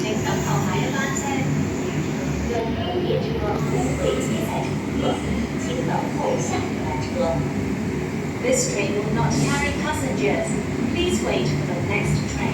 請等候下一班車。本列列車不會接載乘客，請等候下一班車。This train will not carry passengers. Please wait for the next train.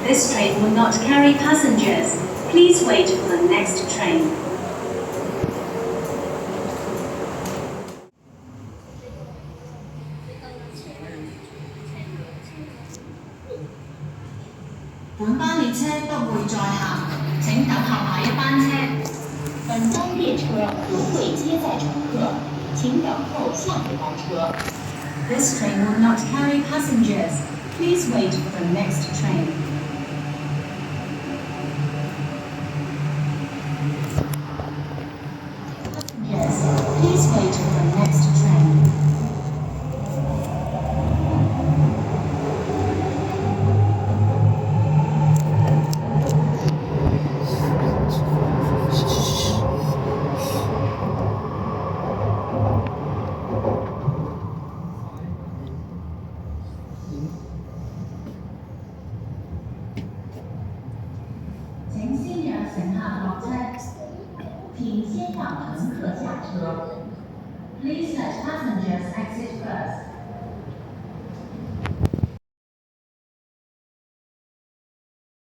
This train will not carry passengers. Please wait for the next train. 本班列車不會再行，請等候下一班車。本班列車不会接载乘客，请等候下一班车。This train will not carry passengers. Please wait for the next train. Yes, please wait for the next train. 请先让乘客落车，请先让乘客下车。Please let passengers exit first.